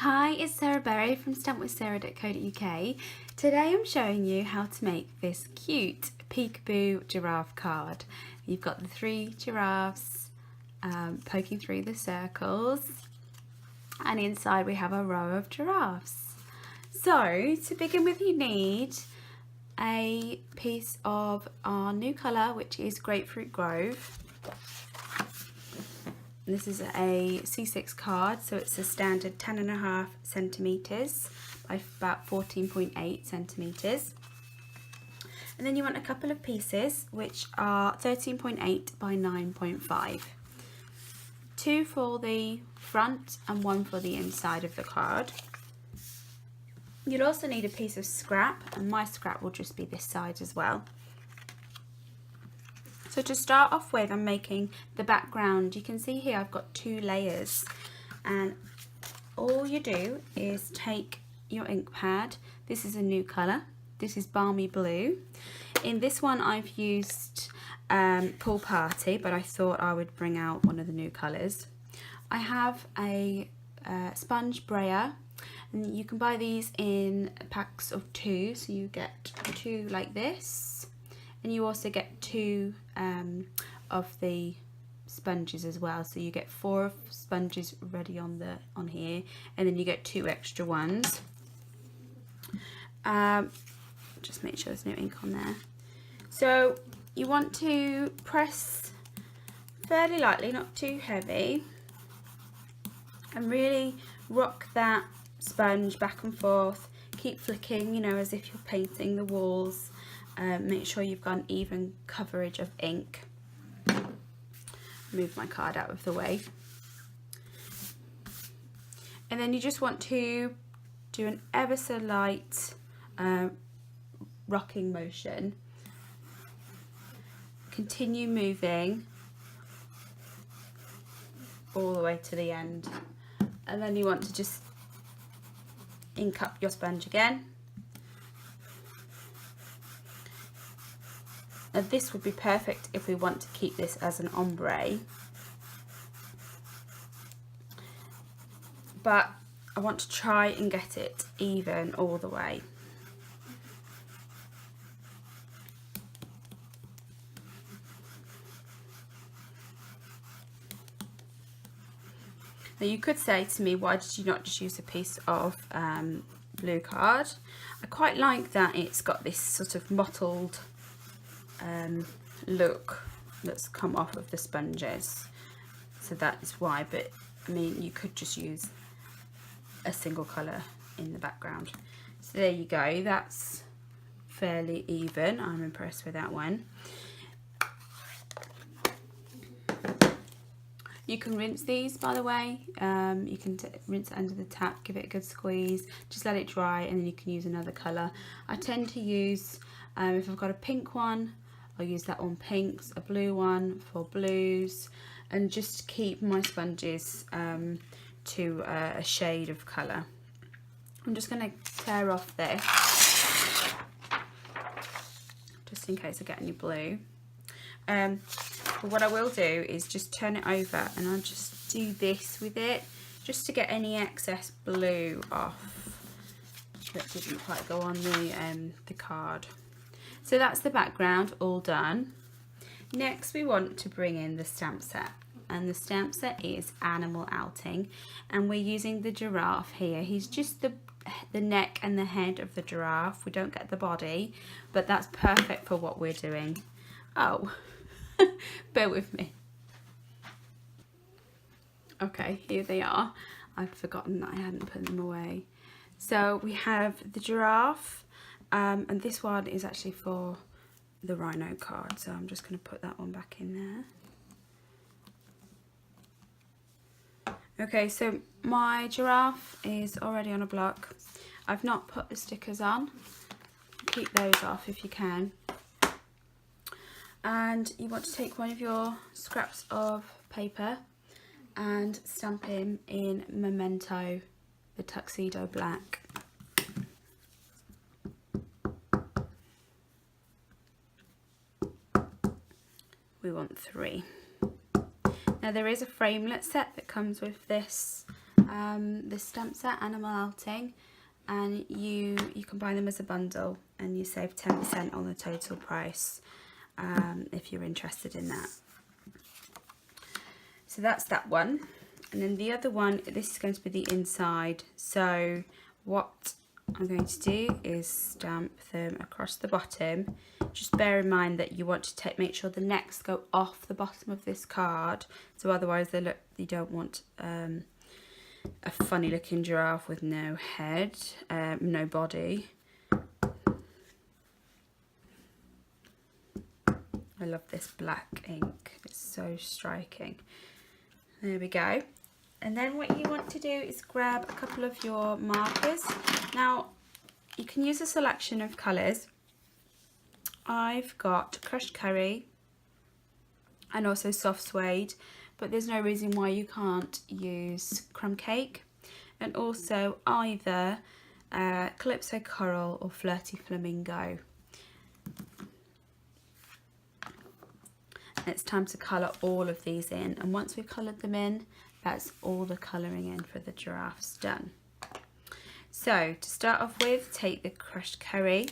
Hi, it's Sarah Berry from stampwithsarah.co.uk. Today I'm showing you how to make this cute peekaboo giraffe card. You've got the three giraffes poking through the circles, and inside we have a row of giraffes. So to begin with, you need a piece of our new colour, which is Grapefruit Grove. This is a C6 card, so it's a standard 10.5 centimetres by about 14.8 centimetres. And then you want a couple of pieces which are 13.8 by 9.5. 2 for the front and 1 for the inside of the card. You'll also need a piece of scrap, and my scrap will just be this side as well. So to start off with, I'm making the background. You can see here I've got 2 layers, and all you do is take your ink pad. This is a new colour. This is Balmy Blue. In this one I've used Pool Party, but I thought I would bring out one of the new colours. I have a sponge brayer, and you can buy these in packs of 2, so you get 2 like this. And you also get 2 of the sponges as well, so you get 4 sponges ready on here, and then you get 2 extra ones. Just make sure there's no ink on there. So you want to press fairly lightly, not too heavy, and really rock that sponge back and forth. Keep flicking, you know, as if you're painting the walls. Make sure you've got an even coverage of ink. Move my card out of the way. And then you just want to do an ever so light rocking motion. Continue moving all the way to the end. And then you want to just ink up your sponge again. Now this would be perfect if we want to keep this as an ombre, but I want to try and get it even all the way. Now you could say to me, why did you not just use a piece of blue card? I quite like that it's got this sort of mottled look that's come off of the sponges, so that's why. But I mean, you could just use a single colour in the background. So there you go, that's fairly even. I'm impressed with that one. You can rinse these, by the way. You can rinse it under the tap, give it a good squeeze, just let it dry, and then you can use another colour. I tend to use, if I've got a pink one, I'll use that on pinks, a blue one for blues, and just keep my sponges to a shade of colour. I'm just going to tear off this, just in case I get any blue. But what I will do is just turn it over, and I'll just do this with it, just to get any excess blue off that didn't quite go on the card. So that's the background all done. Next we want to bring in the stamp set, and the stamp set is Animal Outing, and we're using the giraffe here. He's just the neck and the head of the giraffe. We don't get the body, but that's perfect for what we're doing. Oh, bear with me. Okay, here they are. I'd forgotten that I hadn't put them away. So we have the giraffe. And this one is actually for the rhino card, so I'm just going to put that one back in there. Okay, so my giraffe is already on a block. I've not put the stickers on. Keep those off if you can. And you want to take one of your scraps of paper and stamp him in Memento, the tuxedo black. We want 3. Now there is a framelit set that comes with this the stamp set Animal Outing, and you can buy them as a bundle and you save 10% on the total price if you're interested in that. So that's that one. And then the other one, this is going to be the inside. So what I'm going to do is stamp them across the bottom. Just bear in mind that you want to make sure the necks go off the bottom of this card. So otherwise you don't want a funny looking giraffe with no head, no body. I love this black ink, it's so striking. There we go. And then what you want to do is grab a couple of your markers. Now you can use a selection of colours. I've got crushed curry and also soft suede, but there's no reason why you can't use crumb cake, and also either Calypso Coral or Flirty Flamingo. It's time to colour all of these in, and once we've coloured them in, that's all the colouring in for the giraffes done. So to start off with, take the crushed curry.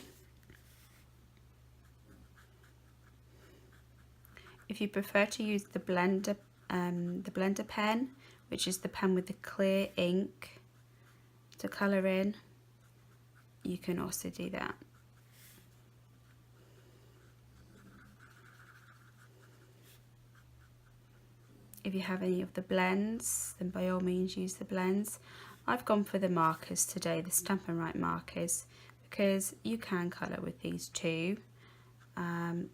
If you prefer to use the blender pen, which is the pen with the clear ink to colour in, you can also do that. If you have any of the blends, then by all means use the blends. I've gone for the markers today, the Stampin' Up markers, because you can colour with these too, and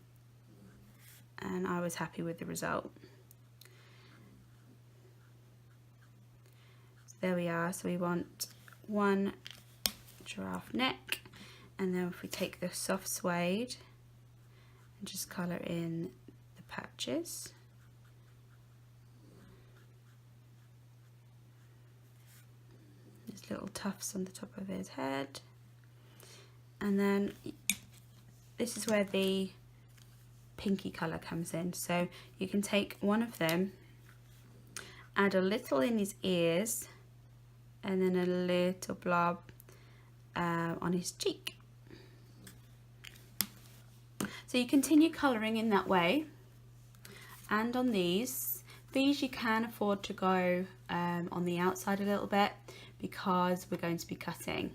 I was happy with the result. So there we are. So we want one giraffe neck, and then if we take the soft suede and just colour in the patches. There's little tufts on the top of his head, and then this is where the pinky colour comes in. So you can take one of them, add a little in his ears, and then a little blob on his cheek. So you continue colouring in that way, and on these you can afford to go on the outside a little bit, because we're going to be cutting.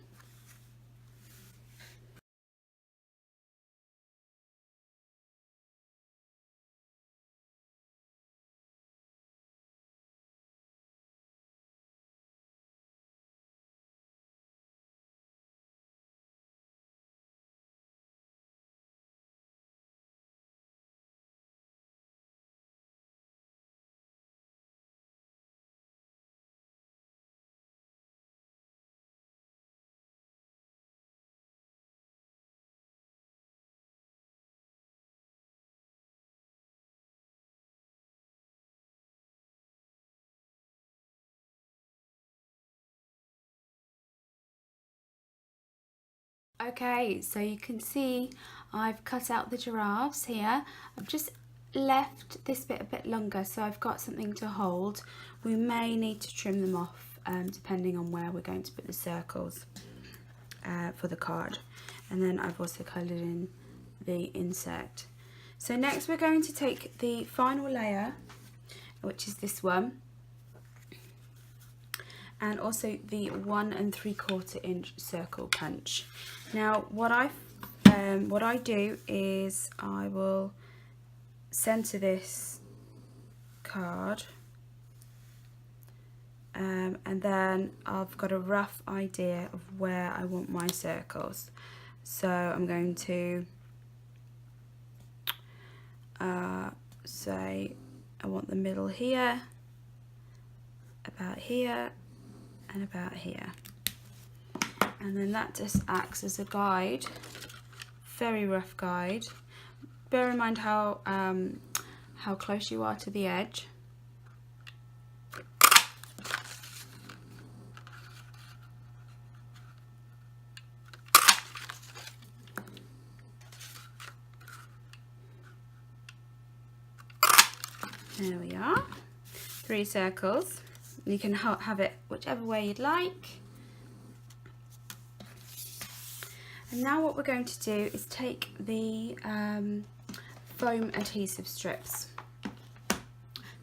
Okay, so you can see I've cut out the giraffes here. I've just left this bit a bit longer, so I've got something to hold. We may need to trim them off depending on where we're going to put the circles for the card. And then I've also coloured in the insert. So next we're going to take the final layer, which is this one, and also the 1 3/4 inch circle punch. Now what I do is I will centre this card, and then I've got a rough idea of where I want my circles. So I'm going to say I want the middle here, about here, and about here, and then that just acts as a guide, very rough guide. Bear in mind how close you are to the edge. There we are, 3 circles. You can have it whichever way you'd like. And now what we're going to do is take the foam adhesive strips.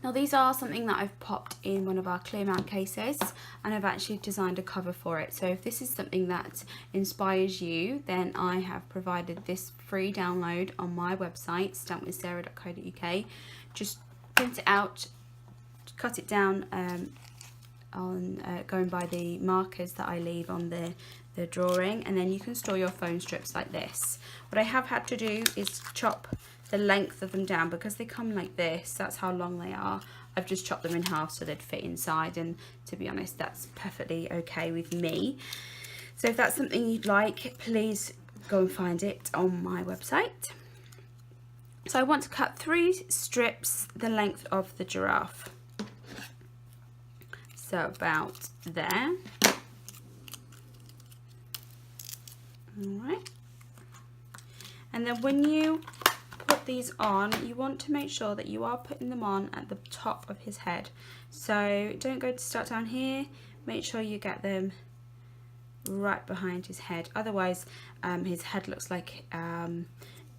Now these are something that I've popped in one of our clear mount cases, and I've actually designed a cover for it. So if this is something that inspires you, then I have provided this free download on my website, stampwithsarah.co.uk. Just print it out, cut it down going by the markers that I leave on the drawing, and then you can store your foam strips like this. What I have had to do is chop the length of them down because they come like this. That's how long they are. I've just chopped them in half so they'd fit inside, and to be honest, that's perfectly okay with me. So if that's something you'd like, please go and find it on my website. So I want to cut 3 strips the length of the giraffe. So about there. Alright. And then when you put these on, you want to make sure that you are putting them on at the top of his head. So don't go to start down here, make sure you get them right behind his head. Otherwise his head looks like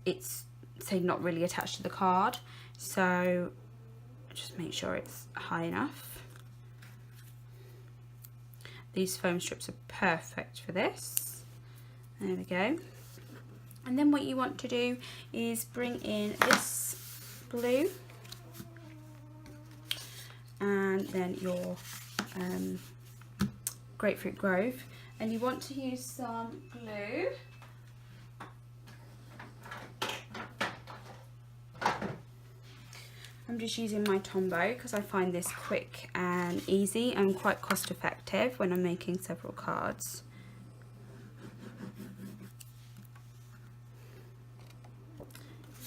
it's, say, not really attached to the card. So just make sure it's high enough. These foam strips are perfect for this. There we go. And then what you want to do is bring in this blue and then your Grapefruit Grove, and you want to use some glue. I'm just using my Tombow because I find this quick and easy and quite cost effective when I'm making several cards.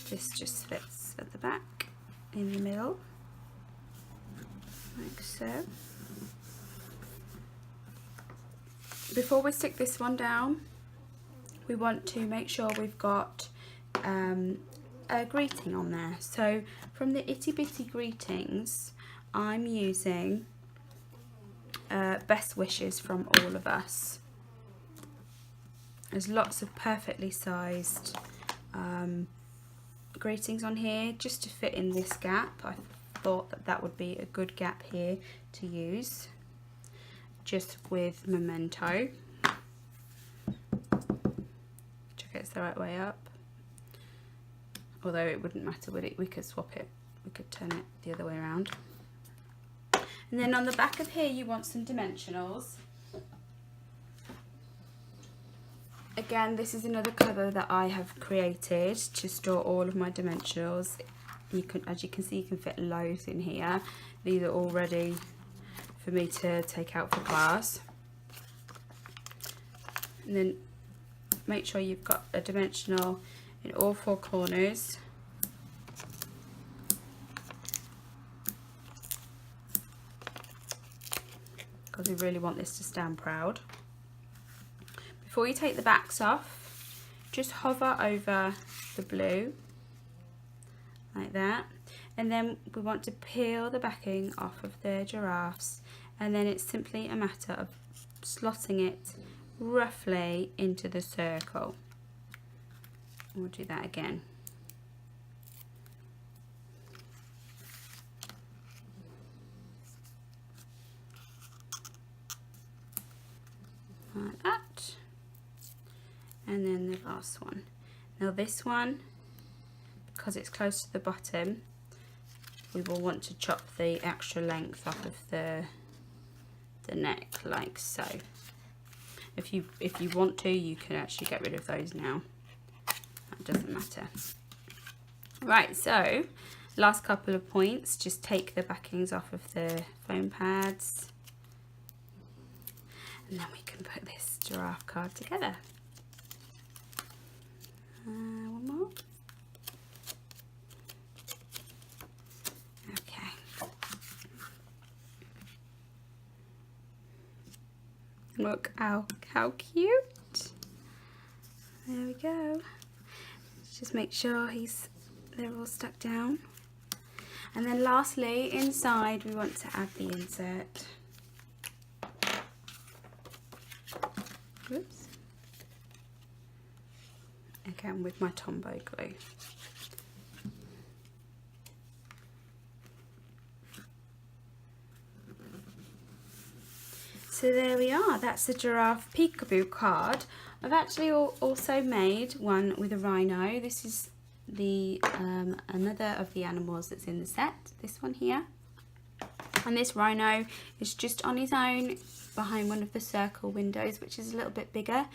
This just fits at the back in the middle, like so. Before we stick this one down, we want to make sure we've got a greeting on there. So from the Itty Bitty Greetings, I'm using Best Wishes from All of Us. There's lots of perfectly sized greetings on here just to fit in this gap. I thought that that would be a good gap here to use, just with memento. Check it's the right way up. Although it wouldn't matter, would it? We could swap it. We could turn it the other way around. And then on the back of here, you want some dimensionals. Again, this is another cover that I have created to store all of my dimensionals. You can, as you can see, you can fit loads in here. These are all ready for me to take out for class. And then make sure you've got a dimensional in all 4 corners. Because we really want this to stand proud. Before you take the backs off, just hover over the blue like that, and then we want to peel the backing off of the giraffes, and then it's simply a matter of slotting it roughly into the circle. We'll do that again. Like that. And then the last one. Now this one, because it's close to the bottom, we will want to chop the extra length off of the neck, like so. If you want to, you can actually get rid of those now. That doesn't matter. Right, so last couple of points, just take the backings off of the foam pads, and then we can put this giraffe card together. One more. Okay. Look how cute. There we go. Just make sure they're all stuck down. And then lastly, inside we want to add the insert. Whoops. Again with my Tombow glue. So there we are, that's the Giraffe Peekaboo card. I've actually also made one with a rhino. This is the another of the animals that's in the set, this one here. And this rhino is just on his own behind one of the circle windows, which is a little bit bigger.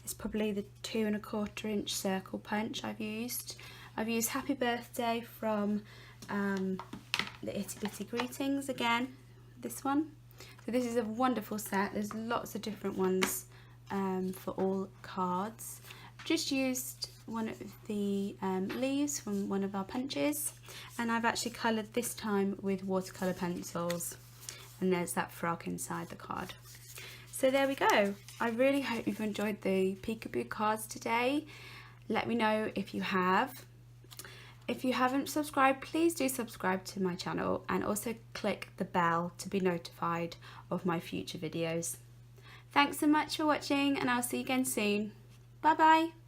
It's probably the 2¼ inch circle punch I've used. I've used Happy Birthday from the Itty Bitty Greetings again, this one. So this is a wonderful set. There's lots of different ones for all cards. Just used one of the leaves from one of our punches, and I've actually coloured this time with watercolour pencils, and there's that frog inside the card. So there we go. I really hope you've enjoyed the Peekaboo cards today. Let me know if you have. If you haven't subscribed, please do subscribe to my channel and also click the bell to be notified of my future videos. Thanks so much for watching, and I'll see you again soon. Bye bye.